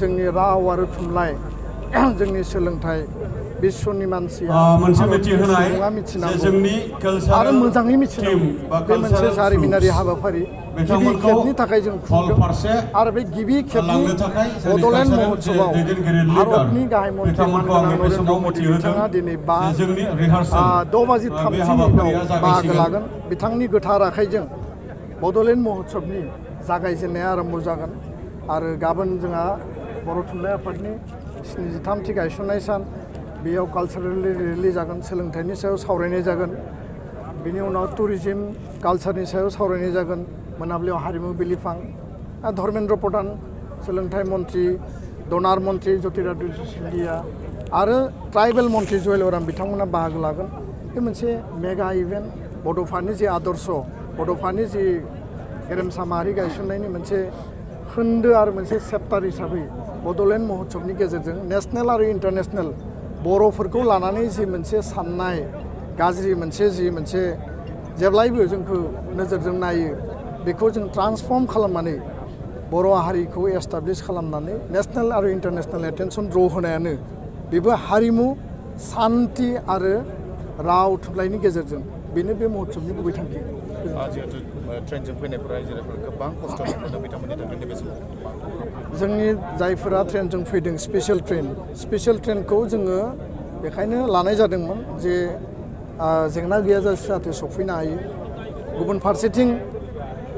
जोंनि राव आरो थुनलाइ जोंनि सोलोंथाइ विश्वनि मानसिया सुबुङा मिथिनांगौ आरो मोजाङै मिथिनांगौ बे मोनसे जारिमिनारि हाबाफारि गिबि खेबनि थाखाय जों खुंदों आरो बे गिबि खेबनि बड'लेण्ड महोत्सवआव भारतनि गाहाय मन्थ्रि मानगोनां नरेन्द्र मदि बिथाङा दिनै 6:30 मिनिटाव बाहागो लागोन। बिथांनि गोथार आखाइजों बड'लेण्ड महोत्सवनि जागायजेननाया आरम्भ जागोन आरो गाबोन जोंहा बर' थुनलाइ आफादनि 73थि गायसननाय सान बेयाव कालचारेल रेलि जागोन, सोलोंथाइनि सायाव सावरायनाय जागोन, बिनि उनाव टुरिज्म कालचारनि सायाव सावरायनाय जागोन, मोनाबिलियाव हारिमु बिलिफां, धर्मेन्द्र प्रधान सोलोंथाइ मन्त्रि, डनार मन्त्रि ज्योतिरादित्य सिन्धिया आरो ट्राइबेल मन्त्रि जुवेल ओराम बिथांमोना बाहागो लागोन। बे मोनसे मेगा इभेन्ट बड'फानि जि आदर्श बड'फानि जि गेरेमसा माहारि गायसननायनि मोनसे खोन्दो आरो मोनसे चेप्टार हिसाबै बड'लेण्ड महोत्सवनि गेजेरजों नेसनेल आरो इन्टारनेसनेल बर'फोरखौ लानानै जि मोनसे साननाय गाज्रि मोनसे जेब्लायबो जोंखौ नोजोरजों नायो बेखौ जों ट्रान्सफर्म खालामनानै बर' हारिखौ एस्टाब्लिश खालामनानै नेसनेल आरो इन्टारनेसनेल एटेनसन ड्र होनायानो बेबो हारिमु सान्थि आरो राव थुनलाइनि गेजेरजों बेनो बे महोत्सवनि गुबै थांखि। ट्रेनजों फैनायफोरा गोबां खस्थ' मोनदों बिथांमोननि थाखाय नैबे समाव जोंनि जायफोरा ट्रेनजों फैदों स्पेसियेल ट्रेनखौ जोङो बेखायनो लानाय जादोंमोन जे जेंना गैयाजासे जाहाथे सफैनो हायो। गुबुन फारसेथिं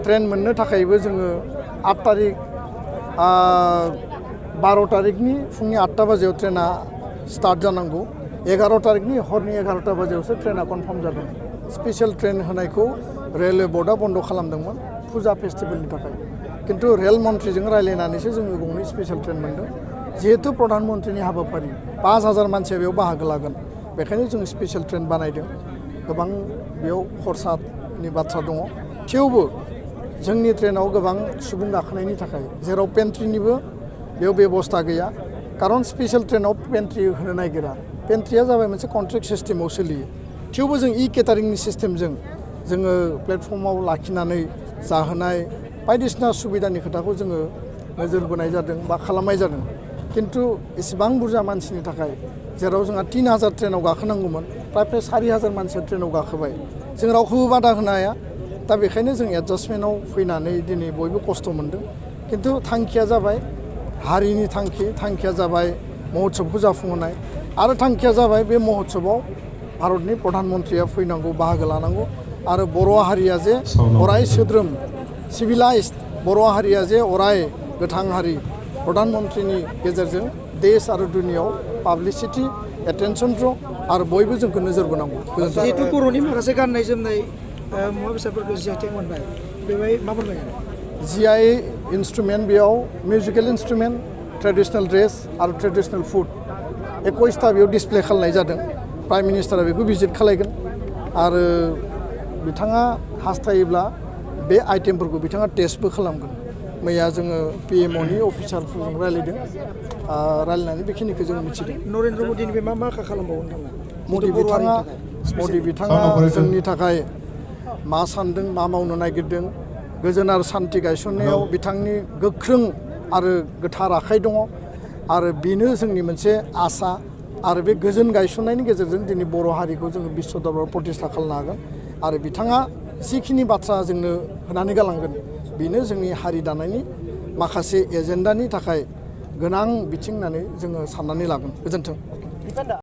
ट्रेन मोननो थाखायबो जोङो 8 तारिख 12 तारिखनि फुंनि 8टा बाजियाव ट्रेना स्टार्ट जानांगौ, 11 तारिखनि हरनि 11टा बाजियावसो ट्रेना कनफार्म जादों। स्पेसियेल ट्रेन होनायखौ रेलवे बर्डआ बन्द' खालामदोंमोन फुजा फेस्टिभेलनि थाखाय, किन्तु रेल मन्थ्रिजों रायज्लायनानैसो जोङो गंनै स्पेसियेल ट्रेन मोन्दों। जिहेतु प्रधान मन्त्रिनि हाबाफारि 5000 मानसिया बेयाव बाहागो लागोन, बेखायनो जों स्पेसियेल ट्रेन बानायदों। गोबां बेयाव खरसानि बाथ्रा दङ, थेवबो जोंनि ट्रेनाव गोबां सुबुं गाखोनायनि थाखाय जेराव पेन्ट्रिनिबो बेयाव बेबस्था गैया, खारन स्पेसियेल ट्रेनाव पेन्ट्रि होनो नागिरा। पेन्ट्रिया जाबाय मोनसे कन्ट्रेक्ट सिस्टेमाव सोलियो, थेवबो जों केटारिंनि सिस्टेमजों जोङो प्लेटफर्माव लाखिनानै जाहोनाय बायदिसिना सुबिदानि खोथाखौ जोङो नोजोर बोनाय जादों बा खालामनाय जादों। किन्तु इसेबां बुरजा मानसिनि थाखाय जेराव जोंहा 3000 ट्रेनाव गाखोनांगौमोन प्राय 4000 मानसिया ट्रेनाव गाखोबाय, जों रावखौबो बादा होनो हाया। दा बेखायनो जों एडजास्टमेन्टआव फैनानै दिनै बयबो खस्थ' मोन्दों। किन्तु थांखिया जाबाय हारिनि थांखिया जाबाय महोत्सवखौ जाफुंहोनाय आरो थांखिया जाबाय बे महोत्सवआव भारतनि प्रधान मन्त्रिया फैनांगौ, बाहागो लानांगौ आरो बर' हारिया जे अराय सोद्रोम सिभिलाइज्ड बर' हारिया जे अराय गोथां हारि प्रधान मन्त्रिनि गेजेरजों देश आरो दुनियाव पाब्लिसिटि एटेनसन ड्र आरो बयबो जोंखौ नोजोर बोनांगौ। जिहेतु बर'नि माखासे गाननाय जोमनाय मुवा बेसादफोरखौ GI टेग मोनबाय, बेवहाय मा फोरमायगोन? GI इन्सट्रुमेन्ट बेयाव मिउजिकेल इन्सट्रुमेन्ट, ट्रेडिसनेल ड्रेस आरो ट्रेडिसनेल फुड 21टा बेयाव डिसप्ले खालामनाय जादों। प्राइम मिनिस्टारा बेखौ भिजिट खालायगोन आरो बिथाङा हास्थायोब्ला बे आइटेमफोरखौ बिथाङा टेस्टबो खालामगोन। मैया जोङो PMOनि अफिसारफोरजों रायज्लायदों, रायज्लायनानै बेखिनिखौ जों मिथिदों। नरेन्द्र मदिनिफ्राय मा खालामबावगोन नोंथाङा? मदि बिथाङा जोंनि थाखाय मा सान्दों, मा मावनो नागिरदों, गोजोन आरो सान्थि गायसननायाव बिथांनि गोख्रों आरो गोथार आखाइ दङ आरो बेनो जोंनि मोनसे आसा आरो बे गोजोन गायसननायनि गेजेरजों दिनै बर' हारिखौ जोङो बिश्व दरबाराव प्रतिष्ठा खालामनो हागोन आरो बिथाङा जिखिनि बाथ्रा जोंनो होनानै गालांगोन बेनो जोंनि हारि दानायनि माखासे एजेन्डानि थाखाय गोनां बिथिं होननानै जोङो साननानै लागोन। गोजोन्थों।